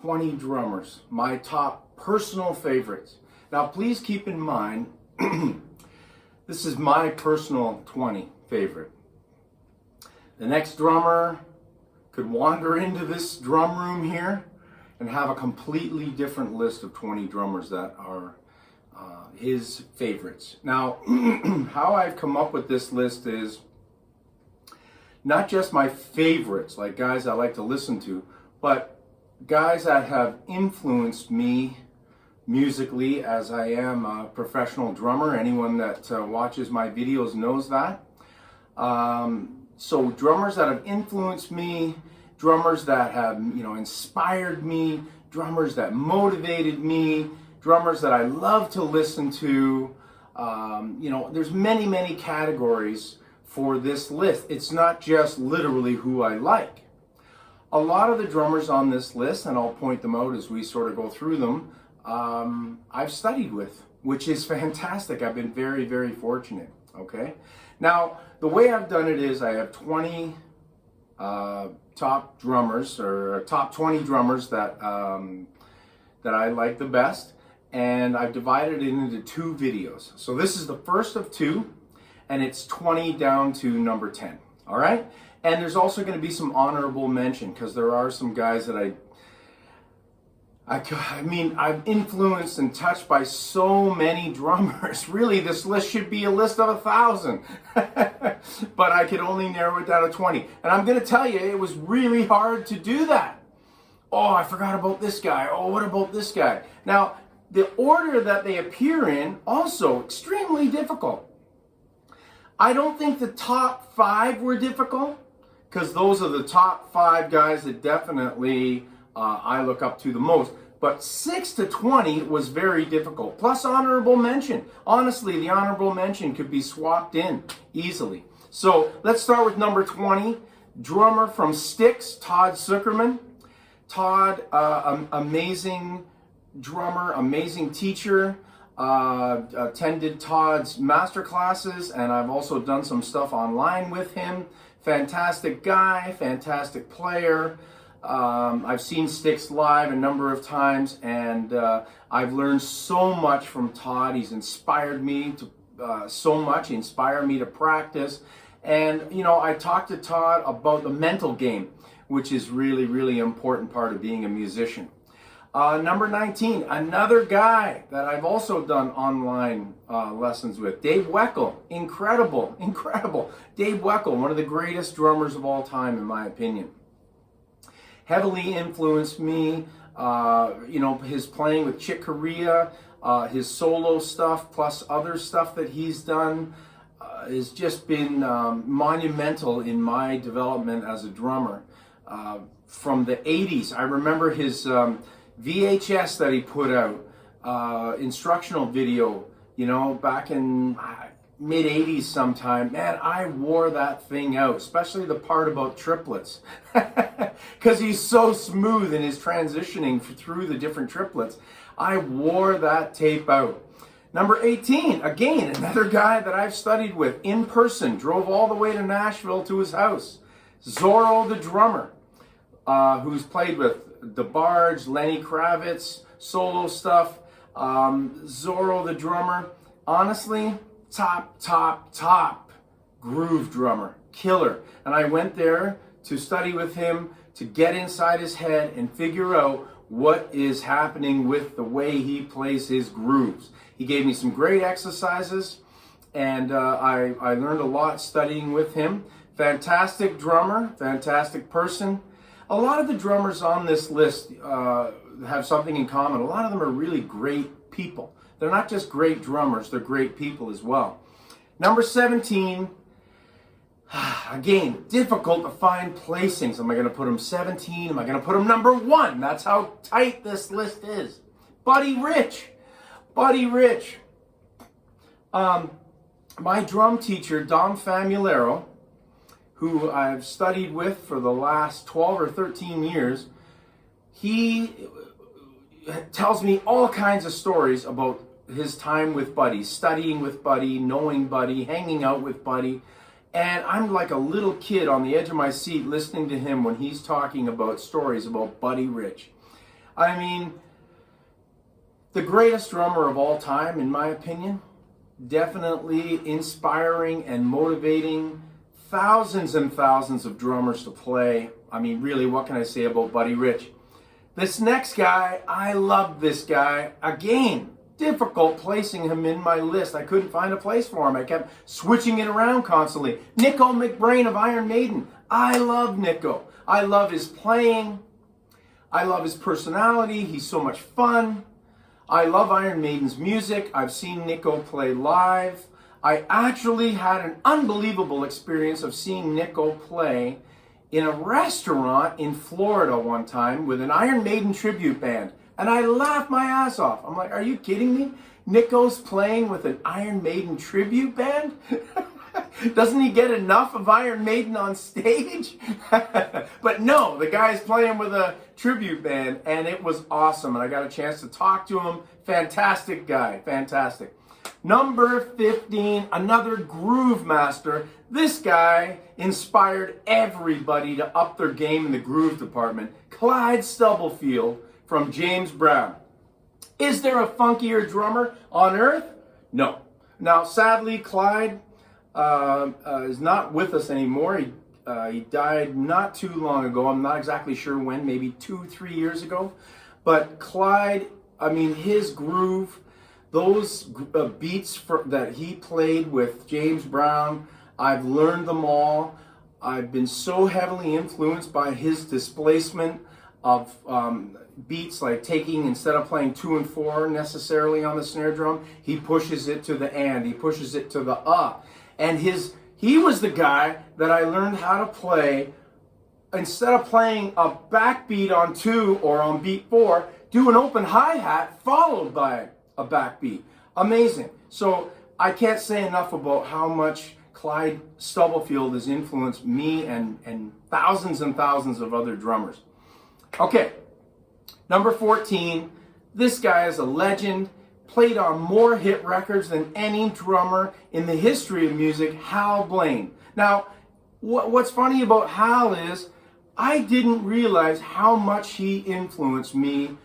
20 drummers, my top personal favorites. Now, please keep in mind, this is my personal 20 favorite. The next drummer could wander into this drum room here and have a completely different list of 20 drummers that are his favorites. Now, how I've come up with this list is not just my favorites, like guys I like to listen to, but guys that have influenced me musically, as I am a professional drummer. Anyone that watches my videos knows that. So drummers that have influenced me, drummers that have inspired me, drummers that motivated me, drummers that I love to listen to. There's many categories for this list. It's not just literally who I like. A lot of the drummers on this list, and I'll point them out as we sort of go through them, I've studied with, which is fantastic. I've been very fortunate, okay? Now, the way I've done it is I have 20 top drummers, or top 20 drummers that I like the best, and I've divided it into two videos. So this is the first of two, and it's 20 down to number 10, all right? And there's also going to be some honorable mention, because there are some guys that I've influenced and touched by so many drummers. Really, this list should be a list of 1,000. But I could only narrow it down to 20. And I'm going to tell you, it was really hard to do that. Oh, I forgot about this guy. Oh, what about this guy? Now, the order that they appear in, also extremely difficult. I don't think the top 5 were difficult, because those are the top 5 guys that definitely I look up to the most. But 6 to 20 was very difficult. Plus honorable mention. Honestly, the honorable mention could be swapped in easily. So let's start with number 20. Drummer from Styx, Todd Zuckerman. Todd, amazing drummer, amazing teacher. Attended Todd's master classes, and I've also done some stuff online with him. Fantastic guy, fantastic player. I've seen Styx live a number of times, and I've learned so much from Todd. He's inspired me to so much. He inspired me to practice. And I talked to Todd about the mental game, which is really important part of being a musician. Number 19, another guy that I've also done online lessons with, Dave Weckel. Incredible. Dave Weckel, one of the greatest drummers of all time, in my opinion. Heavily influenced me, his playing with Chick Corea, his solo stuff, plus other stuff that he's done, has just been monumental in my development as a drummer. From the 80s, I remember his VHS that he put out, instructional video, back in mid-80s sometime. Man, I wore that thing out, especially the part about triplets, because he's so smooth in his transitioning through the different triplets. I wore that tape out. Number 18, again, another guy that I've studied with in person, drove all the way to Nashville to his house. Zorro the drummer, who's played with DeBarge, Lenny Kravitz, solo stuff. Zorro the drummer, honestly, top groove drummer, killer. And I went there to study with him, to get inside his head and figure out what is happening with the way he plays his grooves. He gave me some great exercises, and I learned a lot studying with him. Fantastic drummer, fantastic person. A lot of the drummers on this list have something in common. A lot of them are really great people. They're not just great drummers, they're great people as well. Number 17, again, difficult to find placings. Am I going to put him 17? Am I going to put him number 1? That's how tight this list is. Buddy Rich. My drum teacher, Dom Famulero, who I've studied with for the last 12 or 13 years, he tells me all kinds of stories about his time with Buddy, studying with Buddy, knowing Buddy, hanging out with Buddy. And I'm like a little kid on the edge of my seat listening to him when he's talking about stories about Buddy Rich. I mean, the greatest drummer of all time, in my opinion. Definitely inspiring and motivating thousands and thousands of drummers to play. I mean, really, what can I say about Buddy Rich? This next guy, I love this guy. Again, difficult placing him in my list. I couldn't find a place for him. I kept switching it around constantly. Nicole Mcbrain of Iron Maiden. I love Nico. I love his playing. I love his personality. He's so much fun. I love Iron Maiden's music. I've seen Nico play live. I actually had an unbelievable experience of seeing Nico play in a restaurant in Florida one time with an Iron Maiden tribute band. And I laughed my ass off. I'm like, are you kidding me? Nico's playing with an Iron Maiden tribute band? Doesn't he get enough of Iron Maiden on stage? But no, the guy's playing with a tribute band, and it was awesome. And I got a chance to talk to him. Fantastic guy, fantastic. Number 15, another groove master. This guy inspired everybody to up their game in the groove department. Clyde Stubblefield from James Brown. Is there a funkier drummer on earth? No. Now, sadly, Clyde is not with us anymore. He died not too long ago. I'm not exactly sure when, maybe 2-3 years ago. But Clyde, I mean, his groove, those beats that he played with James Brown, I've learned them all. I've been so heavily influenced by his displacement of beats, like taking, instead of playing 2 and 4 necessarily on the snare drum, he pushes it to the and, he pushes it to the And he was the guy that I learned how to play, instead of playing a backbeat on 2 or on beat 4, do an open hi-hat followed by a backbeat. Amazing. So I can't say enough about how much Clyde Stubblefield has influenced me and thousands of other drummers. Okay, number 14, this guy is a legend, played on more hit records than any drummer in the history of music, Hal Blaine. Now, what's funny about Hal is I didn't realize how much he influenced me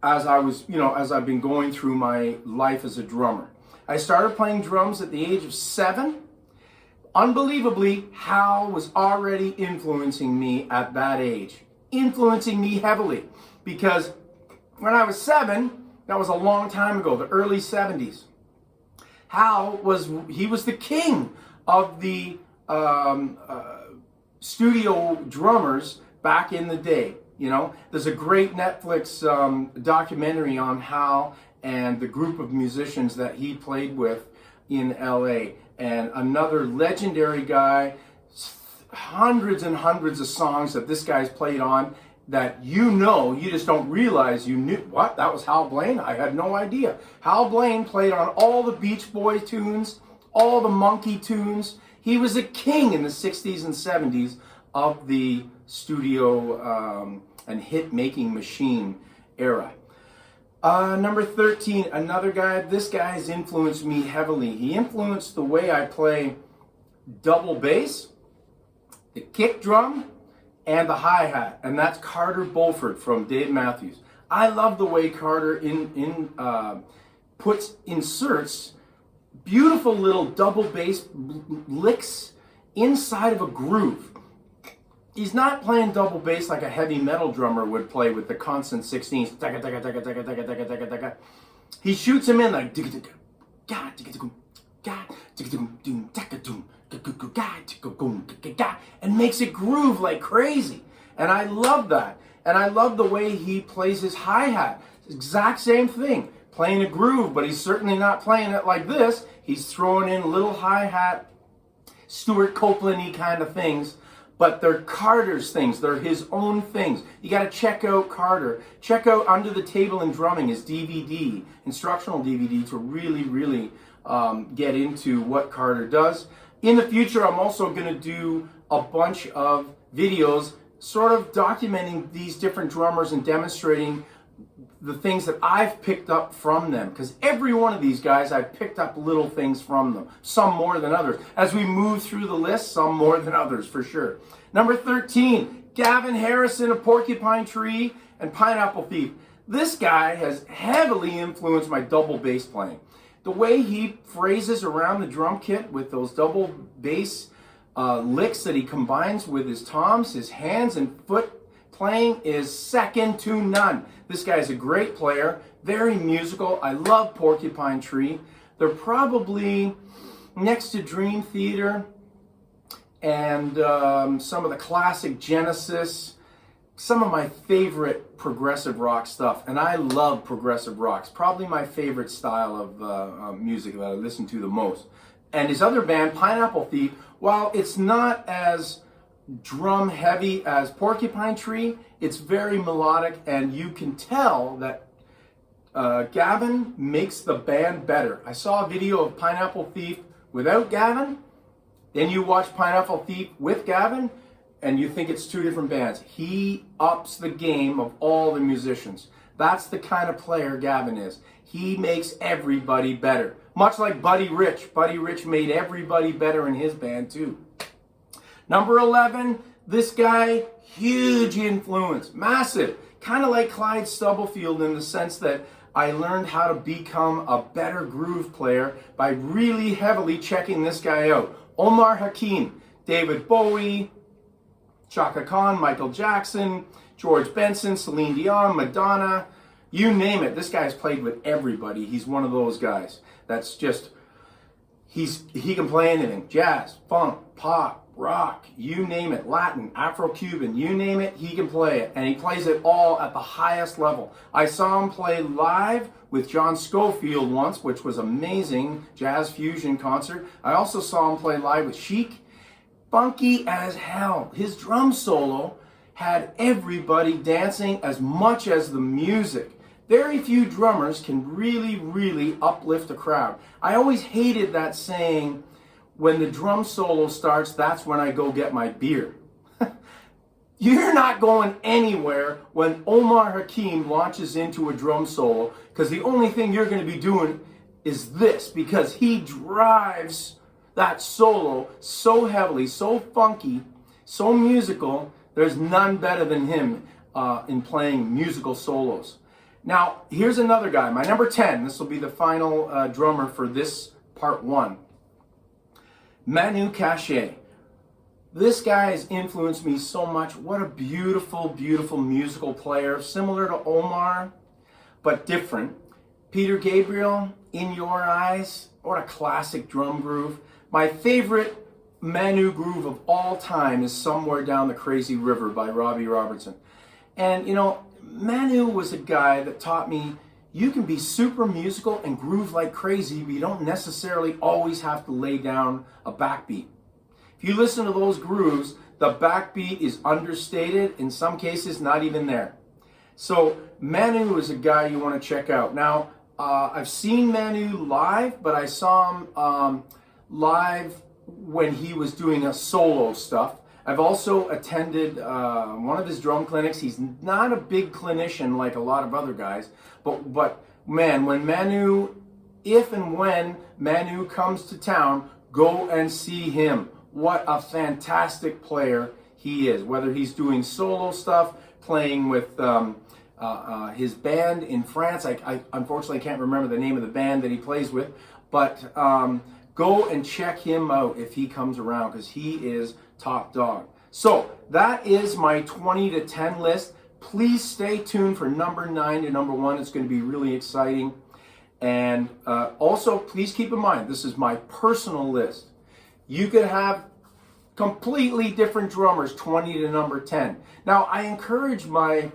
as I've been going through my life as a drummer. I started playing drums at the age of 7. Unbelievably, Hal was already influencing me at that age. Influencing me heavily, because when I was 7, that was a long time ago, the early 70s. Hal was the king of the studio drummers back in the day. You know, there's a great Netflix documentary on Hal and the group of musicians that he played with in LA. And another legendary guy, hundreds and hundreds of songs that this guy's played on that you just don't realize you knew. What? That was Hal Blaine? I had no idea. Hal Blaine played on all the Beach Boy tunes, all the Monkey tunes. He was a king in the 60s and 70s of the studio and hit-making machine era. Number 13, another guy. This guy has influenced me heavily. He influenced the way I play double bass, the kick drum, and the hi-hat, and that's Carter Bulford from Dave Matthews. I love the way Carter inserts beautiful little double bass licks inside of a groove. He's not playing double bass like a heavy metal drummer would play with the constant 16s. He shoots him in like and makes it groove like crazy. And I love that. And I love the way he plays his hi-hat. Exact same thing. Playing a groove, but he's certainly not playing it like this. He's throwing in little hi-hat, Stuart Copeland-y kind of things. But they're Carter's things. They're his own things. You got to check out Carter. Check out Under the Table in Drumming, his DVD, instructional DVD, to really, really get into what Carter does. In the future, I'm also going to do a bunch of videos sort of documenting these different drummers and demonstrating the things that I've picked up from them, because every one of these guys, I've picked up little things from them, some more than others. As we move through the list, some more than others, for sure. Number 13, Gavin Harrison of Porcupine Tree and And Pineapple Thief. This guy has heavily influenced my double bass playing. The way he phrases around the drum kit with those double bass licks that he combines with his toms, his hands and foot playing is second to none. This guy's a great player, very musical. I love Porcupine Tree. They're probably next to Dream Theater and some of the classic Genesis, some of my favorite progressive rock stuff. And I love progressive rock. It's probably my favorite style of music that I listen to the most. And his other band, Pineapple Thief, while it's not as drum heavy as Porcupine Tree, it's very melodic, and you can tell that Gavin makes the band better. I saw a video of Pineapple Thief without Gavin, then you watch Pineapple Thief with Gavin, and you think it's two different bands. He ups the game of all the musicians. That's the kind of player Gavin is. He makes everybody better. Much like Buddy Rich. Buddy Rich made everybody better in his band too. Number 11, this guy, huge influence, massive. Kind of like Clyde Stubblefield in the sense that I learned how to become a better groove player by really heavily checking this guy out. Omar Hakim, David Bowie, Chaka Khan, Michael Jackson, George Benson, Celine Dion, Madonna, you name it. This guy's played with everybody. He's one of those guys that's just, he can play anything. Jazz, funk, pop, rock, you name it. Latin, Afro-Cuban, you name it, he can play it. And he plays it all at the highest level. I saw him play live with John Scofield once, which was amazing, jazz fusion concert. I also saw him play live with Chic. Funky as hell. His drum solo had everybody dancing as much as the music. Very few drummers can really, really uplift a crowd. I always hated that saying, when the drum solo starts, that's when I go get my beer. You're not going anywhere when Omar Hakim launches into a drum solo, because the only thing you're going to be doing is this, because he drives that solo so heavily, so funky, so musical. There's none better than him in playing musical solos. Now, here's another guy, my number 10. This will be the final drummer for this part 1. Manu Katché. This guy has influenced me so much. What a beautiful, beautiful musical player. Similar to Omar, but different. Peter Gabriel, In Your Eyes. What a classic drum groove. My favorite Manu groove of all time is Somewhere Down the Crazy River by Robbie Robertson. And, you know, Manu was a guy that taught me you can be super musical and groove like crazy, but you don't necessarily always have to lay down a backbeat. If you listen to those grooves, the backbeat is understated, in some cases not even there. So Manu is a guy you want to check out. Now, I've seen Manu live, but I saw him live when he was doing a solo stuff. I've also attended one of his drum clinics. He's not a big clinician like a lot of other guys, but man, when Manu, if and when Manu comes to town, go and see him. What a fantastic player he is. Whether he's doing solo stuff, playing with his band in France. I unfortunately can't remember the name of the band that he plays with, but go and check him out if he comes around, because he is top dog. So that is my 20 to 10 list. Please stay tuned for number 9 to number 1. It's going to be really exciting. And also, please keep in mind, this is my personal list. You could have completely different drummers, 20 to number 10. Now, I encourage my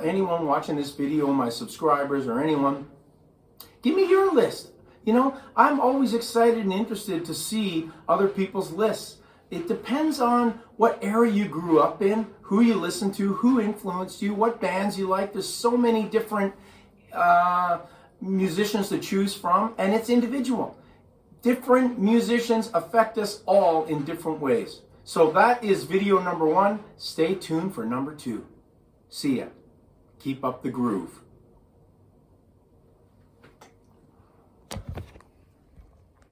anyone watching this video, my subscribers or anyone, give me your list. You know, I'm always excited and interested to see other people's lists. It depends on what era you grew up in, who you listen to, who influenced you, what bands you like. There's so many different musicians to choose from, and it's individual. Different musicians affect us all in different ways. So that is video number 1. Stay tuned for number 2. See ya. Keep up the groove.